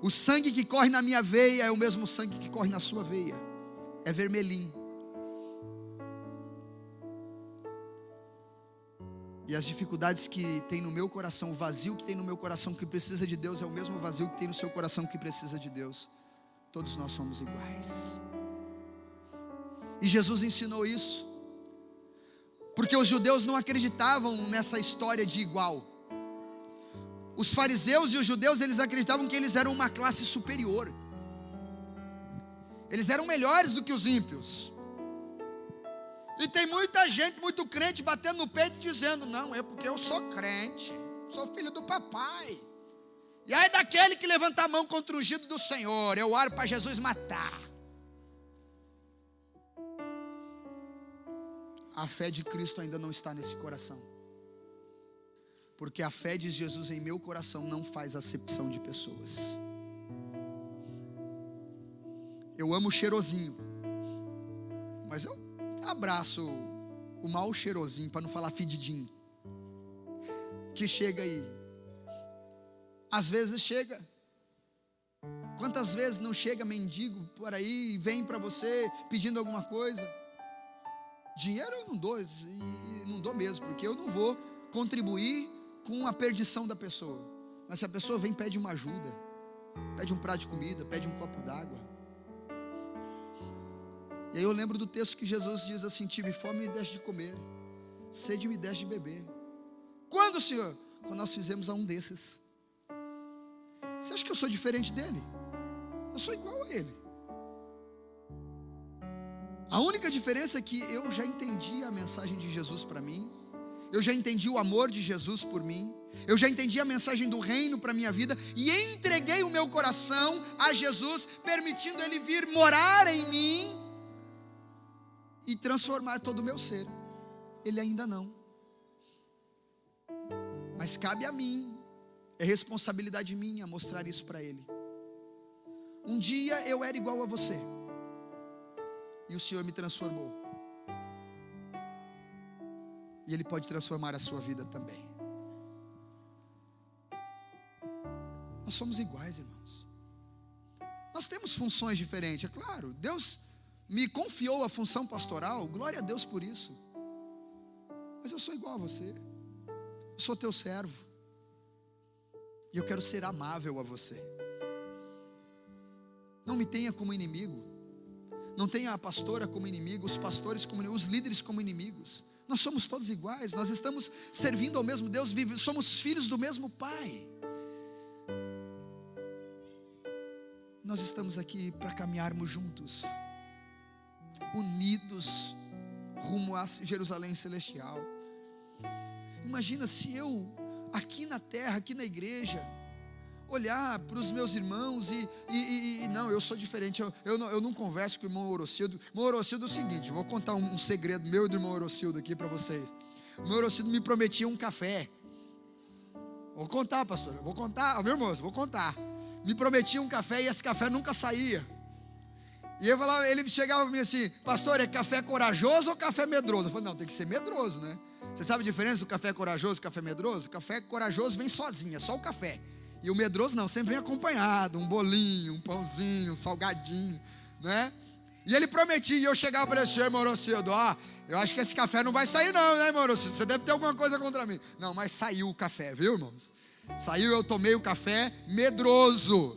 O sangue que corre na minha veia é o mesmo sangue que corre na sua veia. É vermelhinho. E as dificuldades que tem no meu coração, o vazio que tem no meu coração que precisa de Deus, é o mesmo vazio que tem no seu coração que precisa de Deus. Todos nós somos iguais. E Jesus ensinou isso, porque os judeus não acreditavam nessa história de igual. Os fariseus e os judeus, eles acreditavam que eles eram uma classe superior. Eles eram melhores do que os ímpios. E tem muita gente, muito crente, batendo no peito e dizendo: não, é porque eu sou crente, sou filho do papai. E aí daquele que levanta a mão contra o ungido do Senhor, eu oro para Jesus matar. A fé de Cristo ainda não está nesse coração. Porque a fé de Jesus em meu coração não faz acepção de pessoas. Eu amo o cheirosinho, mas eu abraço o mau cheirosinho, para não falar fedidinho, que chega aí. Às vezes chega. Quantas vezes não chega mendigo por aí e vem para você pedindo alguma coisa? Dinheiro eu não dou, e não dou mesmo, porque eu não vou contribuir com a perdição da pessoa. Mas se a pessoa vem e pede uma ajuda, pede um prato de comida, pede um copo d'água. E aí eu lembro do texto que Jesus diz assim: tive fome e me deste de comer, sede me deste de beber. Quando, Senhor? Quando nós fizemos a um desses. Você acha que eu sou diferente dele? Eu sou igual a ele. A única diferença é que eu já entendi a mensagem de Jesus para mim. Eu já entendi o amor de Jesus por mim. Eu já entendi a mensagem do reino para a minha vida. E entreguei o meu coração a Jesus, permitindo Ele vir morar em mim. e transformar todo o meu ser. Ele ainda não. Mas cabe a mim, é responsabilidade minha mostrar isso para Ele. Um dia eu era igual a você, e o Senhor me transformou. E Ele pode transformar a sua vida também. Nós somos iguais, irmãos. Nós temos funções diferentes, é claro. Deus me confiou a função pastoral, glória a Deus por isso. Mas eu sou igual a você. Eu sou teu servo. E eu quero ser amável a você. Não me tenha como inimigo. Não tenha a pastora como inimigo, os pastores como inimigos, os líderes como inimigos. Nós somos todos iguais, nós estamos servindo ao mesmo Deus, somos filhos do mesmo Pai. Nós estamos aqui para caminharmos juntos, unidos, rumo a Jerusalém Celestial. Imagina se eu, aqui na terra, aqui na igreja, olhar para os meus irmãos e não, eu sou diferente, eu não converso com o irmão Orocildo. Irmão Orocildo é o seguinte, vou contar um segredo meu e do irmão Orocildo aqui para vocês. O irmão Orocildo me prometia um café. Vou contar, pastor, vou contar, meu irmão, vou contar. Me prometia um café e esse café nunca saía. E eu falava, ele chegava para mim assim, pastor, é café corajoso ou café medroso? Eu falei, não, tem que ser medroso, né? Você sabe a diferença do café corajoso e café medroso? O café corajoso vem sozinho, é só o café. E o medroso não, sempre vem acompanhado, um bolinho, um pãozinho, um salgadinho, né? E ele prometia, e eu chegava para ele, irmão Orocildo, eu acho que esse café não vai sair não, né, irmão Orocildo? Você deve ter alguma coisa contra mim. Não, mas saiu o café, viu, irmãos? Saiu, eu tomei o café medroso.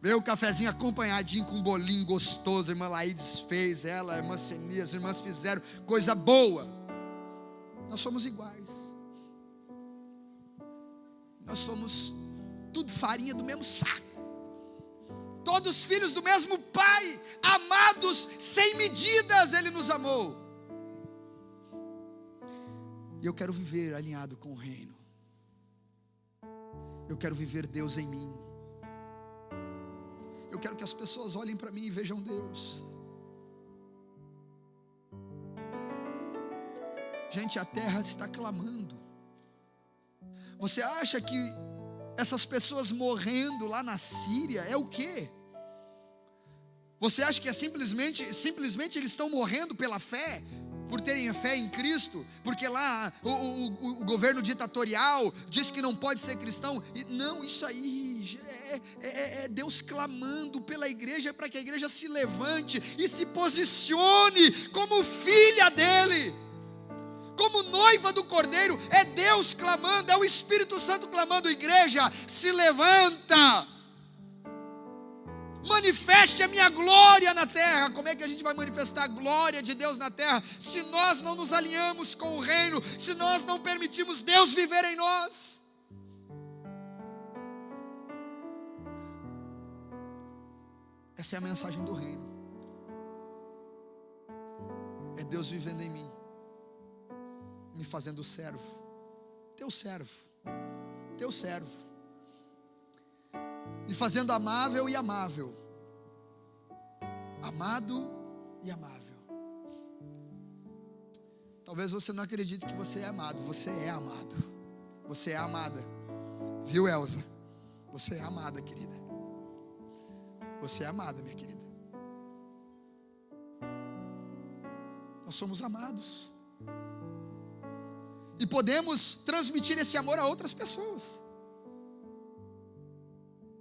Veio o cafezinho acompanhadinho com um bolinho gostoso. A irmã Laídes fez, ela, a irmã Senia, as irmãs fizeram coisa boa. Nós somos iguais. Nós somos tudo farinha do mesmo saco. Todos filhos do mesmo Pai, amados sem medidas, Ele nos amou. E eu quero viver alinhado com o reino. Eu quero viver Deus em mim. Eu quero que as pessoas olhem para mim e vejam Deus. Gente, a terra está clamando. Você acha que essas pessoas morrendo lá na Síria é o quê? Você acha que é simplesmente eles estão morrendo pela fé? Por terem fé em Cristo, porque lá o governo ditatorial diz que não pode ser cristão. Não, isso aí é Deus clamando pela igreja, para que a igreja se levante e se posicione como filha dele, como noiva do Cordeiro. É Deus clamando, é o Espírito Santo clamando: igreja, se levanta, manifeste a minha glória na terra. Como é que a gente vai manifestar a glória de Deus na terra se nós não nos alinhamos com o reino, se nós não permitimos Deus viver em nós? Essa é a mensagem do reino. É Deus vivendo em mim, me fazendo servo, teu servo, teu servo, me fazendo amável e amável, amado e amável. Talvez você não acredite que você é amado. Você é amado, você é amada, viu, Elza? Você é amada, querida. Você é amada, minha querida. Nós somos amados e podemos transmitir esse amor a outras pessoas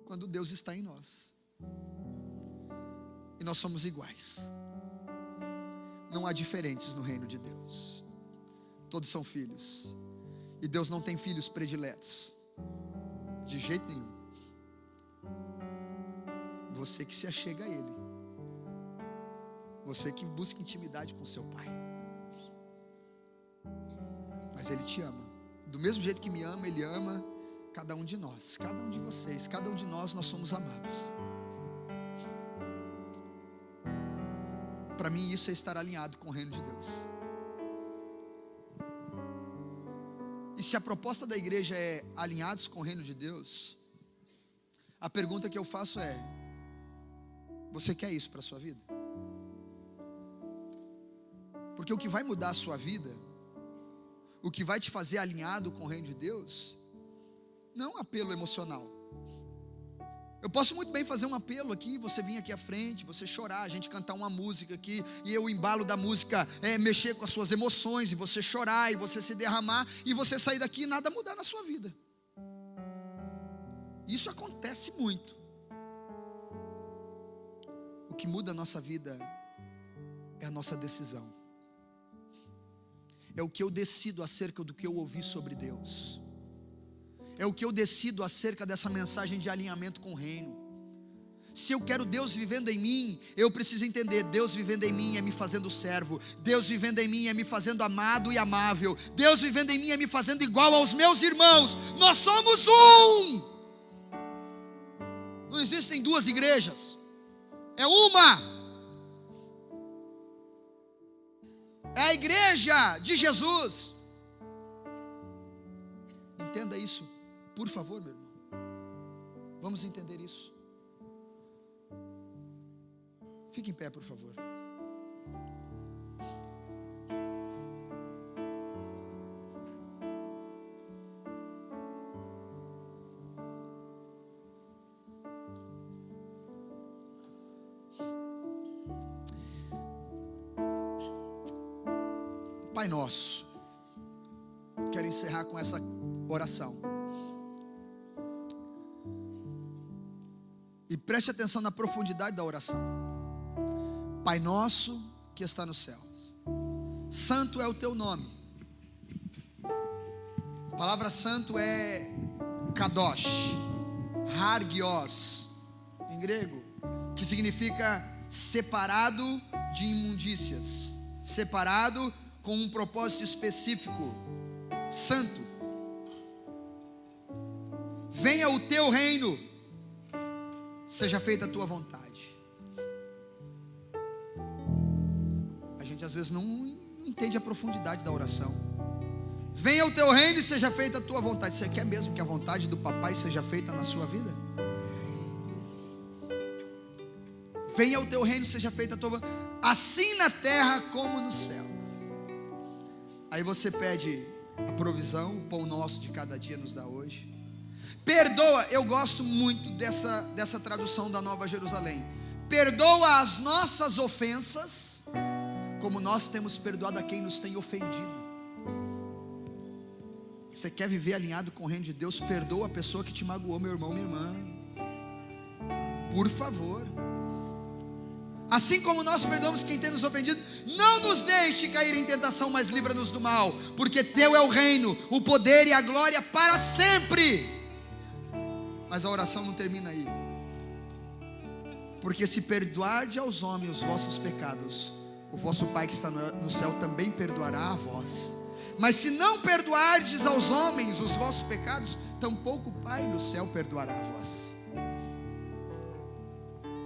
quando Deus está em nós. E nós somos iguais. Não há diferentes no reino de Deus. Todos são filhos. E Deus não tem filhos prediletos, de jeito nenhum. Você que se achega a Ele, você que busca intimidade com seu Pai. Mas Ele te ama. Do mesmo jeito que me ama, Ele ama cada um de nós, cada um de vocês, cada um de nós somos amados. Para mim isso é estar alinhado com o reino de Deus. E se a proposta da igreja é alinhados com o reino de Deus, a pergunta que eu faço é: você quer isso para a sua vida? Porque o que vai mudar a sua vida, o que vai te fazer alinhado com o reino de Deus, não é um apelo emocional. Eu posso muito bem fazer um apelo aqui, você vir aqui à frente, você chorar, a gente cantar uma música aqui, e o embalo da música é mexer com as suas emoções, e você chorar, e você se derramar, e você sair daqui e nada mudar na sua vida. Isso acontece muito. O que muda a nossa vida é a nossa decisão. É o que eu decido acerca do que eu ouvi sobre Deus. É o que eu decido acerca dessa mensagem de alinhamento com o reino. Se eu quero Deus vivendo em mim, eu preciso entender: Deus vivendo em mim é me fazendo servo, Deus vivendo em mim é me fazendo amado e amável, Deus vivendo em mim é me fazendo igual aos meus irmãos. Nós somos um. Não existem duas igrejas, é uma. É a igreja de Jesus. Entenda isso, por favor, meu irmão. Vamos entender isso. Fique em pé, por favor. Pai nosso, quero encerrar com essa oração. E preste atenção na profundidade da oração. Pai nosso que está nos céus, santo é o teu nome. A palavra santo é kadosh, hargios, em grego, que significa separado de imundícias, separado com um propósito específico, santo. Venha o teu reino, seja feita a tua vontade. A gente às vezes não entende a profundidade da oração. Venha o teu reino e seja feita a tua vontade. Você quer mesmo que a vontade do papai seja feita na sua vida? Venha o teu reino e seja feita a tua vontade, assim na terra como no céu. Aí você pede a provisão, o pão nosso de cada dia nos dá hoje. Perdoa, eu gosto muito dessa tradução da Nova Jerusalém. Perdoa as nossas ofensas, como nós temos perdoado a quem nos tem ofendido. Você quer viver alinhado com o reino de Deus? Perdoa a pessoa que te magoou, meu irmão, minha irmã. Por favor. Assim como nós perdoamos quem tem nos ofendido, não nos deixe cair em tentação, mas livra-nos do mal, porque teu é o reino, o poder e a glória para sempre. Mas a oração não termina aí. Porque se perdoardes aos homens os vossos pecados, o vosso Pai que está no céu também perdoará a vós. Mas se não perdoardes aos homens os vossos pecados, tampouco o Pai no céu perdoará a vós.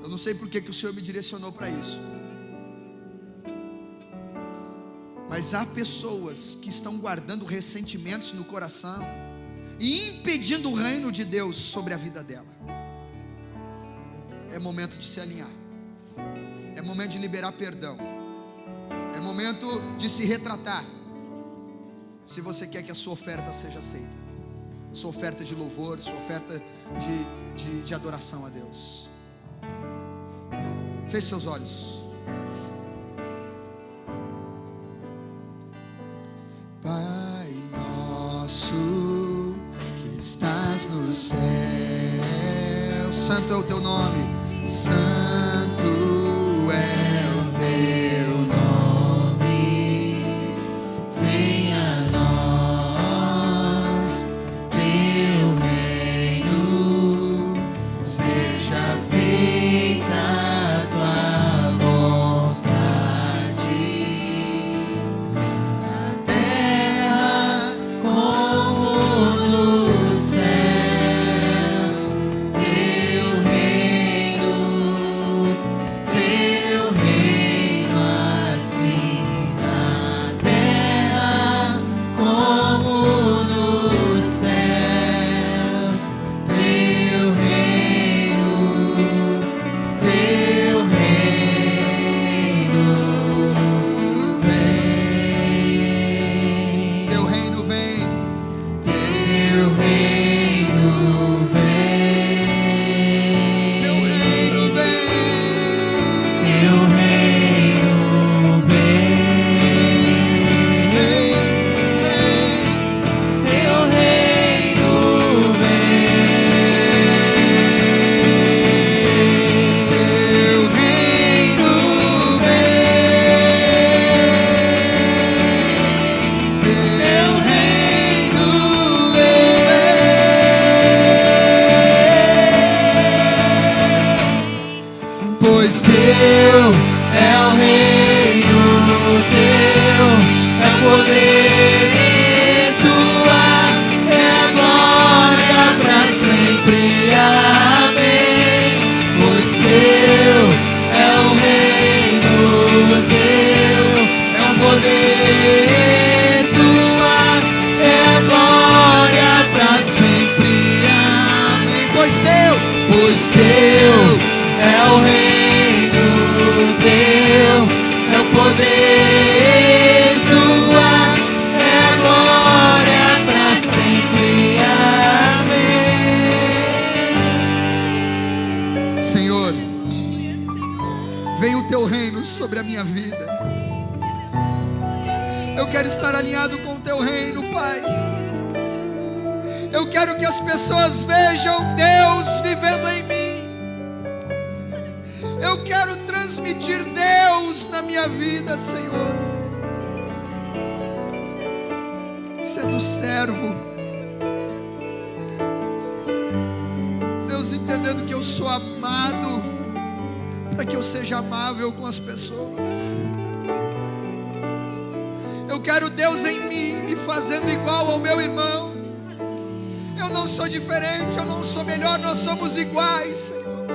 Eu não sei porque que o Senhor me direcionou para isso, mas há pessoas que estão guardando ressentimentos no coração e impedindo o reino de Deus sobre a vida dela. É momento de se alinhar, é momento de liberar perdão, é momento de se retratar. Se você quer que a sua oferta seja aceita, sua oferta de louvor, sua oferta de adoração a Deus. Feche seus olhos. Pai nosso que estás no céu, santo é o teu nome, santo é o teu nome. Venha a nós teu reino, seja feita teu é o reino, teu é o poder, tua é a glória para sempre. Amém. Senhor, venha o teu reino sobre a minha vida. Eu quero estar alinhado com o teu reino, Pai. Eu quero que as pessoas vejam Deus vivendo em mim. Eu quero transmitir Deus na minha vida, Senhor. Sendo servo. Deus, entendendo que eu sou amado, para que eu seja amável com as pessoas. Eu quero Deus em mim, me fazendo igual ao meu irmão. Eu não sou diferente, eu não sou melhor, nós somos iguais, Senhor.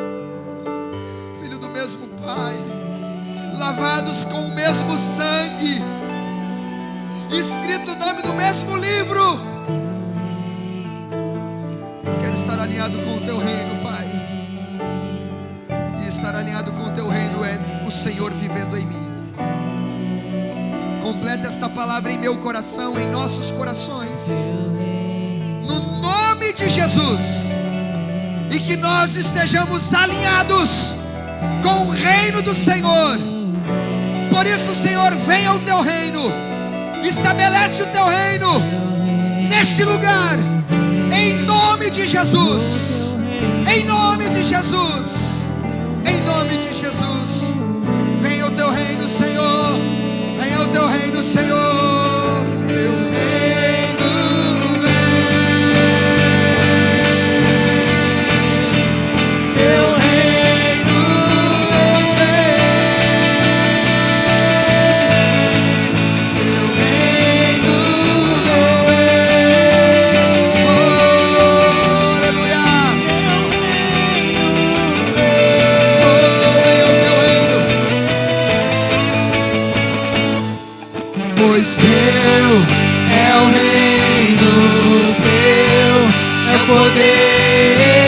Filho do mesmo Pai, lavados com o mesmo sangue, escrito o nome do mesmo livro. Eu quero estar alinhado com o teu reino, Pai. E estar alinhado com o teu reino é o Senhor vivendo em mim. Completa esta palavra em meu coração, em nossos corações, no nome de Jesus. E que nós estejamos alinhados com o reino do Senhor. Por isso, Senhor, venha o teu reino, estabelece o teu reino neste lugar, em nome de Jesus. Em nome de Jesus. Em nome de Jesus. Venha o teu reino, Senhor. Venha o teu reino, Senhor. Teu reino vem. Teu reino vem. Teu reino vem. Oh, aleluia. Pois teu é o reino, teu é o poder.